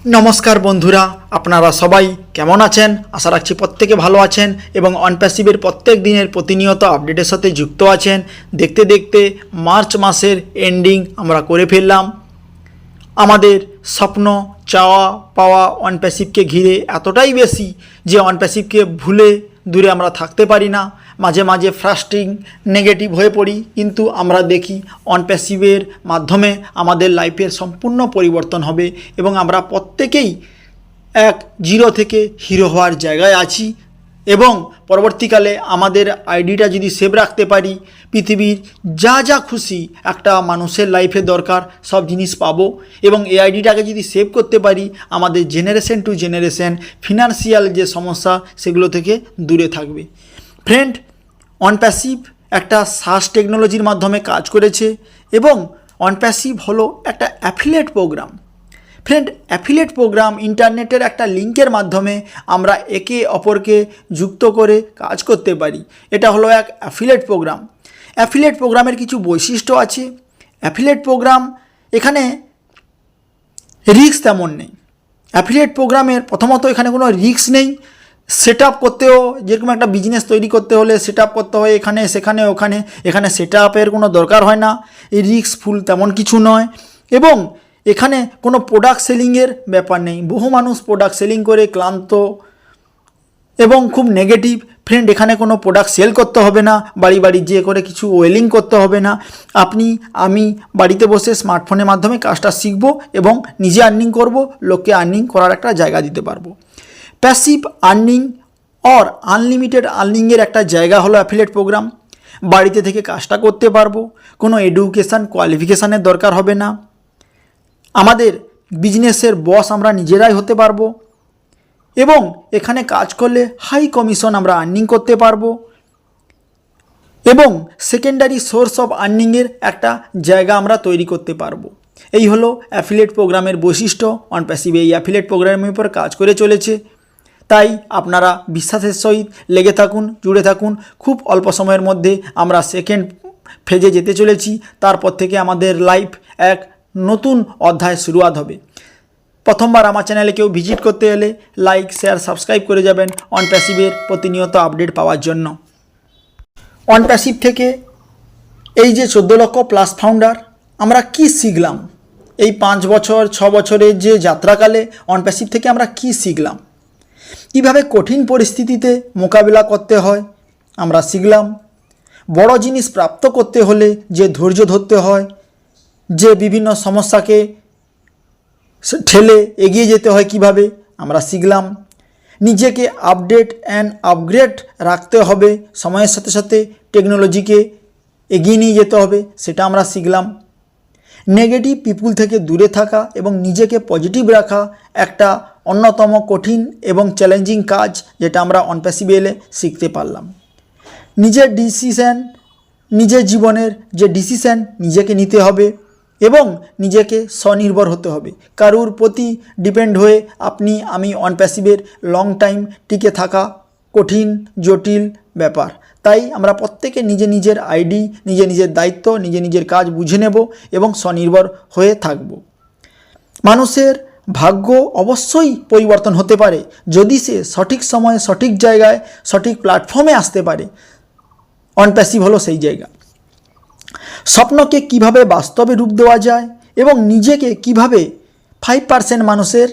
নমস্কার বন্ধুরা, আপনারা সবাই কেমন আছেন? আশা রাখছি প্রত্যেকে ভালো আছেন এবং অনপ্যাসিভের প্রত্যেক দিনের প্রতিনিয়ত আপডেটের সাথে যুক্ত আছেন। দেখতে দেখতে মার্চ মাসের এন্ডিং আমরা করে ফেললাম। আমাদের স্বপ্ন, চাওয়া পাওয়া অনপ্যাসিভকে ঘিরে এতটাই বেশি যে অনপ্যাসিভকে ভুলে দূরে আমরা থাকতে পারি না। মাঝে মাঝে ফ্রাস্ট্রিং, নেগেটিভ হয়ে পড়ি, কিন্তু আমরা দেখি অনপ্যাসিভের মাধ্যমে আমাদের লাইফের সম্পূর্ণ পরিবর্তন হবে এবং আমরা প্রত্যেকেই এক জিরো থেকে হিরো হওয়ার জায়গায় আছি। এবং পরবর্তীকালে আমাদের আইডিটা যদি সেভ রাখতে পারি, পৃথিবীর যা যা খুশি একটা মানুষের লাইফে দরকার সব জিনিস পাবো। এবং এই আইডিটাকে যদি সেভ করতে পারি, আমাদের জেনারেশন টু জেনারেশন ফিনান্সিয়াল যে সমস্যা সেগুলো থেকে দূরে থাকবে। ফ্রেন্ড, অনপ্যাসিভ একটা সার্চ টেকনোলজির মাধ্যমে কাজ করেছে এবং অনপ্যাসিভ হলো একটা affiliate programme. Friend, affiliate programme ইন্টারনেটের একটা লিঙ্কের মাধ্যমে আমরা একে অপরকে যুক্ত করে কাজ করতে পারি। এটা হলো এক অ্যাফিলিয়েট প্রোগ্রাম। অ্যাফিলিয়েট প্রোগ্রামের কিছু বৈশিষ্ট্য আছে। অ্যাফিলিয়েট প্রোগ্রাম এখানে রিস্ক তেমন নেই। অ্যাফিলিয়েট প্রোগ্রামের প্রথমত এখানে কোনো রিস্ক নেই। সেট আপ করতেও, যেরকম একটা বিজনেস তৈরি করতে হলে সেট আপ করতে হয় এখানে সেখানে ওখানে, এখানে সেট আপের কোনো দরকার হয় না। এই রিস্কফুল তেমন কিছু নয়। এবং এখানে কোনো প্রোডাক্ট সেলিংয়ের ব্যাপার নেই। বহু মানুষ প্রোডাক্ট সেলিং করে ক্লান্ত এবং খুব নেগেটিভ। ফ্রেন্ড, এখানে কোনো প্রোডাক্ট সেল করতে হবে না, বাড়ি বাড়ি যেয়ে করে কিছু ওয়েলিং করতে হবে না। আমি বাড়িতে বসে স্মার্টফোনের মাধ্যমে কাজটা শিখব এবং নিজে আর্নিং করব, লোককে আর্নিং করার একটা জায়গা দিতে পারবো। প্যাসিভ আর্নিং অর আনলিমিটেড আর্নিংয়ের একটা জায়গা হলো অ্যাফিলিয়েট প্রোগ্রাম। বাড়িতে থেকে কাজটা করতে পারবো, কোনো এডুকেশান কোয়ালিফিকেশানের দরকার হবে না। আমাদের বিজনেসের বস আমরা নিজেরাই হতে পারবো এবং এখানে কাজ করলে হাই কমিশন আমরা আর্নিং করতে পারবো এবং সেকেন্ডারি সোর্স অফ আর্নিংয়ের একটা জায়গা আমরা তৈরি করতে পারবো। এই হলো অ্যাফিলিয়েট প্রোগ্রামের বৈশিষ্ট্য। অনপ্যাসিভ এই অ্যাফিলিয়েট প্রোগ্রামের উপর কাজ করে চলেছে। তাই আপনারা বিশ্বাসের সহিত লেগে থাকুন, জুড়ে থাকুন। খুব অল্প সময়ের মধ্যে আমরা সেকেন্ড ফেজে যেতে চলেছি। তারপর থেকে আমাদের লাইফ এক নতুন অধ্যায় শুরুয়াত হবে। প্রথমবার আমার চ্যানেলে কেউ ভিজিট করতে এলে লাইক, শেয়ার, সাবস্ক্রাইব করে যাবেন অনপ্যাসিভের প্রতিনিয়ত আপডেট পাওয়ার জন্য। অনপ্যাসিভ থেকে এই যে 14 লক্ষ প্লাস ফাউন্ডার, আমরা কি শিখলাম এই 5 বছর 6 বছরের যে যাত্রাকালে? অনপ্যাসিভ থেকে আমরা কি শিখলাম, কীভাবে কঠিন পরিস্থিতিতে মোকাবিলা করতে হয় আমরা শিখলাম। বড় জিনিস প্রাপ্ত করতে হলে যে ধৈর্য ধরতে হয়, যে বিভিন্ন সমস্যাকে ঠেলে এগিয়ে যেতে হয় কিভাবে আমরা শিখলাম। নিজেকে আপডেট অ্যান্ড আপগ্রেড রাখতে হবে, সময়ের সাথে সাথে টেকনোলজিকে এগিয়ে নিয়ে যেতে হবে, সেটা আমরা শিখলাম। নেগেটিভ পিপুল থেকে দূরে থাকা এবং নিজেকে পজিটিভ রাখা একটা অন্যতম কঠিন এবং চ্যালেঞ্জিং কাজ, যেটা আমরা অনপ্যাসিভ এলে শিখতে পারলাম। নিজের ডিসিশন, নিজের জীবনের যে ডিসিশন নিজেকে নিতে হবে এবং নিজেকে স্বনির্ভর হতে হবে। কারুর প্রতি ডিপেন্ড হয়ে আমি অনপ্যাসিভের লং টাইম টিকে থাকা কঠিন, জটিল ব্যাপার। তাই আমরা প্রত্যেকে নিজের আইডি, নিজের দায়িত্ব, নিজের কাজ বুঝে নেব এবং স্বনির্ভর হয়ে থাকব। মানুষের ভাগ্য অবশ্যই পরিবর্তন হতে পারে যদি সে সঠিক সময়ে, সঠিক জায়গায়, সঠিক প্ল্যাটফর্মে আসতে পারে। অনপ্যাসিভ হলো সেই জায়গা। স্বপ্নকে কিভাবে বাস্তবে রূপ দেওয়া যায় এবং নিজেকে কিভাবে 5% মানুষের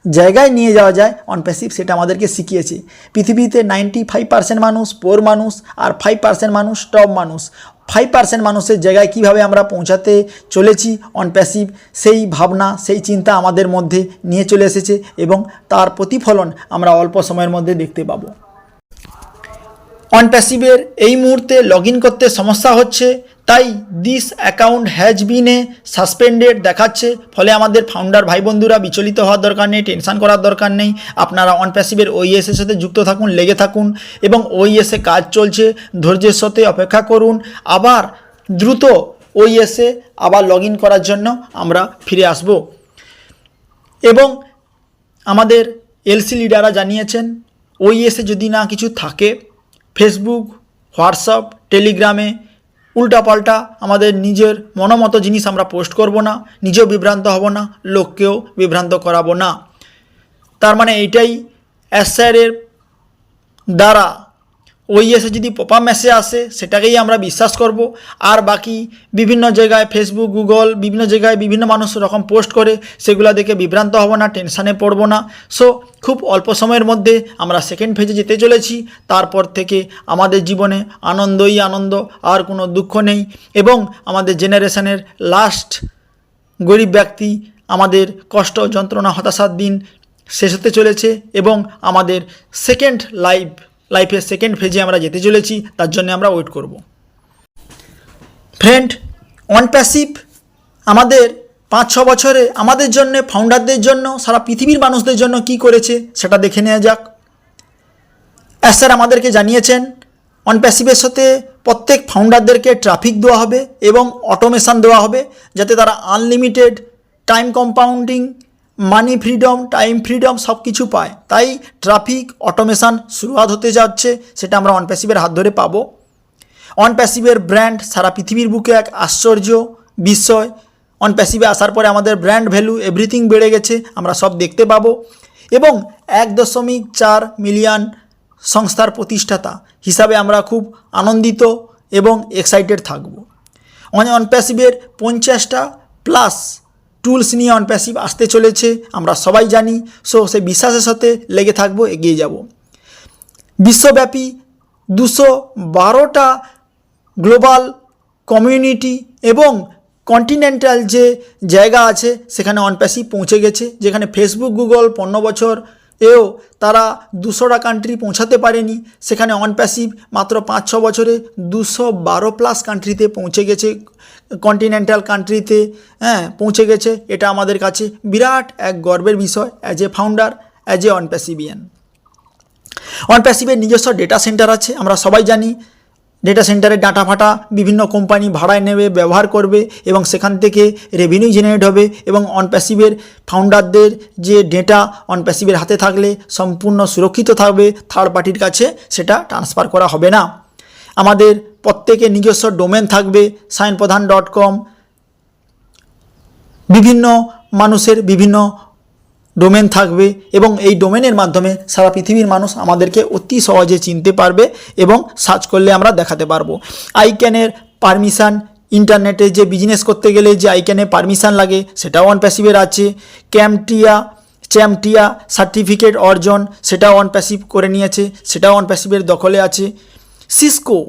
জায়গায় নিয়ে যাওয়া যায়, অনপ্যাসিভ সেটা আমাদেরকে শিখিয়েছে। পৃথিবীতে 95% মানুষ পোর মানুষ আর 5% মানুষ টপ মানুষ। 5% মানুষের জায়গায় কিভাবে আমরা পৌঁছাতে চলেছি, অনপ্যাসিভ সেই ভাবনা, সেই চিন্তা আমাদের মধ্যে নিয়ে চলে এসেছে এবং তার প্রতিফলন আমরা অল্প সময়ের মধ্যে দেখতে পাবো। অনপ্যাসিভের এই মুহূর্তে লগ ইন করতে সমস্যা হচ্ছে, তাই this account has been suspended দেখাচ্ছে। ফলে আমাদের ফাউন্ডার ভাই বন্ধুরা বিচলিত হওয়ার দরকার নেই, টেনশন করার দরকার নেই। আপনারা অনপ্যাসিভের ওইএসের সাথে যুক্ত থাকুন, লেগে থাকুন এবং ওইএসে কাজ চলছে, ধৈর্যের সাথে অপেক্ষা করুন। আবার দ্রুত ওইএসে আবার লগ ইন করার জন্য আমরা ফিরে আসব। এবং আমাদের এলসি লিডাররা জানিয়েছেন ওইএসে যদি না কিছু থাকে, ফেসবুক, হোয়াটসঅ্যাপ, টেলিগ্রামে উল্টাপাল্টা আমাদের নিজের মনোমতো জিনিস আমরা পোস্ট করব না, নিজেও বিভ্রান্ত হব না, লোককেও বিভ্রান্ত করাবো না। তার মানে এইটাই অ্যাসারের দ্বারা ওইএসে যদি পপআপ মেসেজ আসে সেটাকেই আমরা বিশ্বাস করব। আর বাকি বিভিন্ন জায়গায় ফেসবুক, গুগল, বিভিন্ন জায়গায় বিভিন্ন মানুষ রকম পোস্ট করে, সেগুলো দেখে বিভ্রান্ত হব না, টেনশানে পড়ব না। সো খুব অল্প সময়ের মধ্যে আমরা সেকেন্ড ফেজে যেতে চলেছি। তারপর থেকে আমাদের জীবনে আনন্দই আনন্দ, আর কোনো দুঃখ নেই। এবং আমাদের জেনারেশনের লাস্ট গরিব ব্যক্তি, আমাদের কষ্ট, যন্ত্রণা, হতাশার দিন শেষ হতে চলেছে এবং আমাদের সেকেন্ড লাইফের সেকেন্ড ফেজে আমরা যেতে চলেছি। তার জন্য আমরা ওয়েট করব। ফ্রেন্ড, অন প্যাসিভ আমাদের 5-6 বছরে আমাদের জন্য, ফাউন্ডারদের জন্য, সারা পৃথিবীর মানুষদের জন্য কি করেছে সেটা দেখে নেওয়া যাক। স্যার আমাদেরকে জানিয়েছেন অন প্যাসিভের সাথে প্রত্যেক ফাউন্ডারদেরকে ট্রাফিক দেওয়া হবে এবং অটোমেশন দেওয়া হবে, যাতে তারা আনলিমিটেড টাইম কম্পাউন্ডিং, মানি ফ্রিডম, টাইম ফ্রিডম সব কিছু পায়। তাই ট্রাফিক অটোমেশন শুরুয়াত হতে যাচ্ছে, সেটা আমরা অন প্যাসিভের হাত ধরে পাবো। অন প্যাসিভের ব্র্যান্ড সারা পৃথিবীর বুকে এক আশ্চর্য বিষয়। অন প্যাসিভে আসার পরে আমাদের ব্র্যান্ড ভ্যালু এভরিথিং বেড়ে গেছে, আমরা সব দেখতে পাবো। এবং 1.4 মিলিয়ন সংস্থার প্রতিষ্ঠাতা হিসাবে আমরা খুব আনন্দিত এবং এক্সাইটেড থাকব। অন প্যাসিভের 50টা প্লাস টুলস নিয়ে অন প্যাসিভ আসতে চলেছে, আমরা সবাই জানি। সো সেই বিশ্বাসের সাথে লেগে থাকবো, এগিয়ে যাব। বিশ্বব্যাপী 212টা গ্লোবাল কমিউনিটি এবং কন্টিনেন্টাল যে জায়গা আছে সেখানে অন প্যাসিভ পৌঁছে গেছে। যেখানে ফেসবুক, গুগল 15 বছর এও তারা 200টা কান্ট্রি পৌঁছাতে পারেনি, সেখানে অন প্যাসিভ মাত্র 5-6 বছরে 212 প্লাস কান্ট্রিতে পৌঁছে গেছে, কন্টিনেন্টাল কান্ট্রিতে পৌঁছে গেছে। এটা আমাদের কাছে বিরাট এক গর্বের বিষয় as a founder, as a OnPassivian. অন প্যাসিভের নিজস্ব ডেটা সেন্টার আছে, আমরা সবাই জানি। ডেটা সেন্টারে ডাটা ফাটা বিভিন্ন কোম্পানি ভাড়ায় নেবে, ব্যবহার করবে এবং সেখান থেকে রেভিনিউ জেনারেট হবে। এবং অন প্যাসিভের ফাউন্ডারদের যে ডেটা অন প্যাসিভের হাতে থাকলে সম্পূর্ণ সুরক্ষিত থাকবে, থার্ড পার্টির কাছে সেটা ট্রান্সফার করা হবে না। আমাদের প্রত্যেকের নিজস্ব ডোমেন থাকবে, sayanpradhan.com। বিভিন্ন মানুষের বিভিন্ন ডোমেন থাকবে এবং এই ডোমেনের মাধ্যমে সারা পৃথিবীর মানুষ আমাদেরকে অতি সহজে চিনতে পারবে এবং সার্চ করলে আমরা দেখাতে পারবো। আইক্যানের পারমিশন, ইন্টারনেটে যে বিজনেস করতে গেলে যে আইক্যানে পারমিশন লাগে সেটাও অন প্যাসিভের আছে। চ্যামটিয়া সার্টিফিকেট অর্জন, সেটাও অন প্যাসিভ করে নিয়েছে, সেটাও অন প্যাসিভের দখলে আছে। সিসকো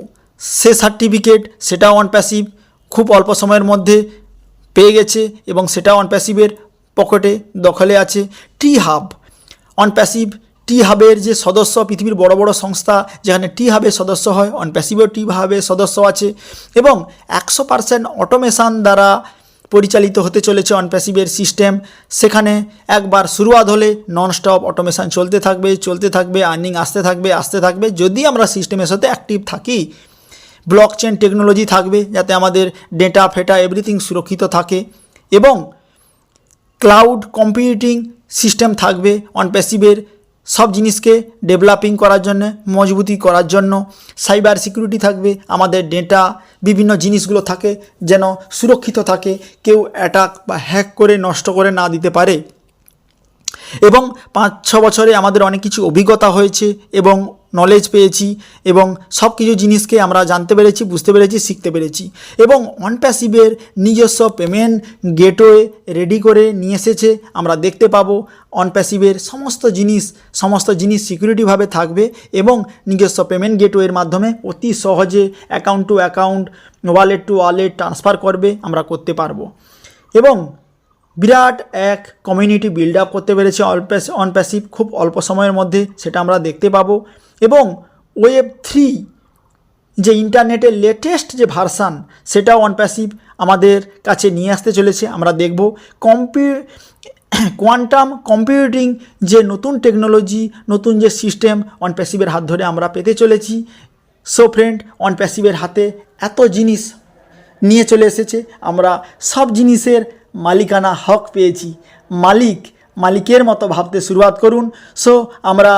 সে সার্টিফিকেট, সেটাও অন প্যাসিভ খুব অল্প সময়ের মধ্যে পেয়ে গেছে এবং সেটাও অন প্যাসিভের পকেটে দখলে আছে। টি হাব, অন প্যাসিভ টি হাবের যে সদস্য, পৃথিবীর বড় বড় সংস্থা যেখানে টি হাবের সদস্য হয়, অন প্যাসিভেও টি হাবের সদস্য আছে। এবং 100% অটোমেশন দ্বারা পরিচালিত হতে চলেছে অন প্যাসিভের সিস্টেম। সেখানে একবার শুরুয়াত হলে ননস্টপ অটোমেশন চলতে থাকবে, আর্নিং আসতে থাকবে যদি আমরা সিস্টেমের সাথে অ্যাক্টিভ থাকি। ব্লকচেন টেকনোলজি থাকবে যাতে আমাদের ডেটা ফেটা এভরিথিং সুরক্ষিত থাকে। এবং ক্লাউড কম্পিউটিং সিস্টেম থাকবে অন প্যাসিভের সব জিনিসকে ডেভেলপিং করার জন্য, মজবুতি করার জন্য। সাইবার সিকিউরিটি থাকবে, আমাদের ডেটা বিভিন্ন জিনিসগুলো থাকে যেন সুরক্ষিত থাকে, কেউ অ্যাটাক বা হ্যাক করে নষ্ট করে না দিতে পারে। এবং 5-6 বছরে আমাদের অনেক কিছু অভিজ্ঞতা হয়েছে এবং নলেজ পেয়েছি এবং সব কিছু জিনিসকে আমরা জানতে পেরেছি, বুঝতে পেরেছি, শিখতে পেরেছি। এবং অন প্যাসিভের নিজস্ব পেমেন্ট গেটওয়ে রেডি করে নিয়ে এসেছে, আমরা দেখতে পাবো। অন প্যাসিভের সমস্ত জিনিস সিকিউরিটিভাবে থাকবে এবং নিজস্ব পেমেন্ট গেটওয়ের মাধ্যমে অতি সহজে account two account, wallet two wallet transfer করতে পারবো। এবং বিরাট এক কমিউনিটি বিল্ড আপ করতে পেরেছে অন প্যাসিভ খুব অল্প সময়ের মধ্যে, সেটা আমরা দেখতে পাবো। এবং Web3 যে ইন্টারনেটের লেটেস্ট যে ভার্সান, সেটাও অন প্যাসিভ আমাদের কাছে নিয়ে আসতে চলেছে, আমরা দেখব। কোয়ান্টাম কম্পিউটিং যে নতুন টেকনোলজি, নতুন যে সিস্টেম অন প্যাসিভের হাত ধরে আমরা পেতে চলেছি। সো ফ্রেন্ড, অন প্যাসিভের হাতে এত জিনিস নিয়ে চলে এসেছে, আমরা সব জিনিসের মালিকানা হক পেয়েছি। মালিকের মতো ভাবতে শুরুয়াত করুন। সো আমরা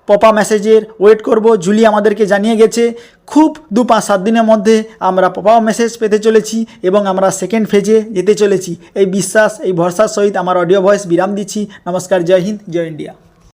পপা মেসেজের ওয়েট করব। জুলি আমাদেরকে জানিয়ে গেছে খুব 2-5-7 দিনের মধ্যে আমরা পপা মেসেজ পেতে চলেছি এবং আমরা সেকেন্ড ফেজে যেতে চলেছি। এই বিশ্বাস, এই ভরসার সহিত আমার অডিও ভয়েস বিরাম দিচ্ছি। নমস্কার, জয় হিন্দ, জয় ইন্ডিয়া।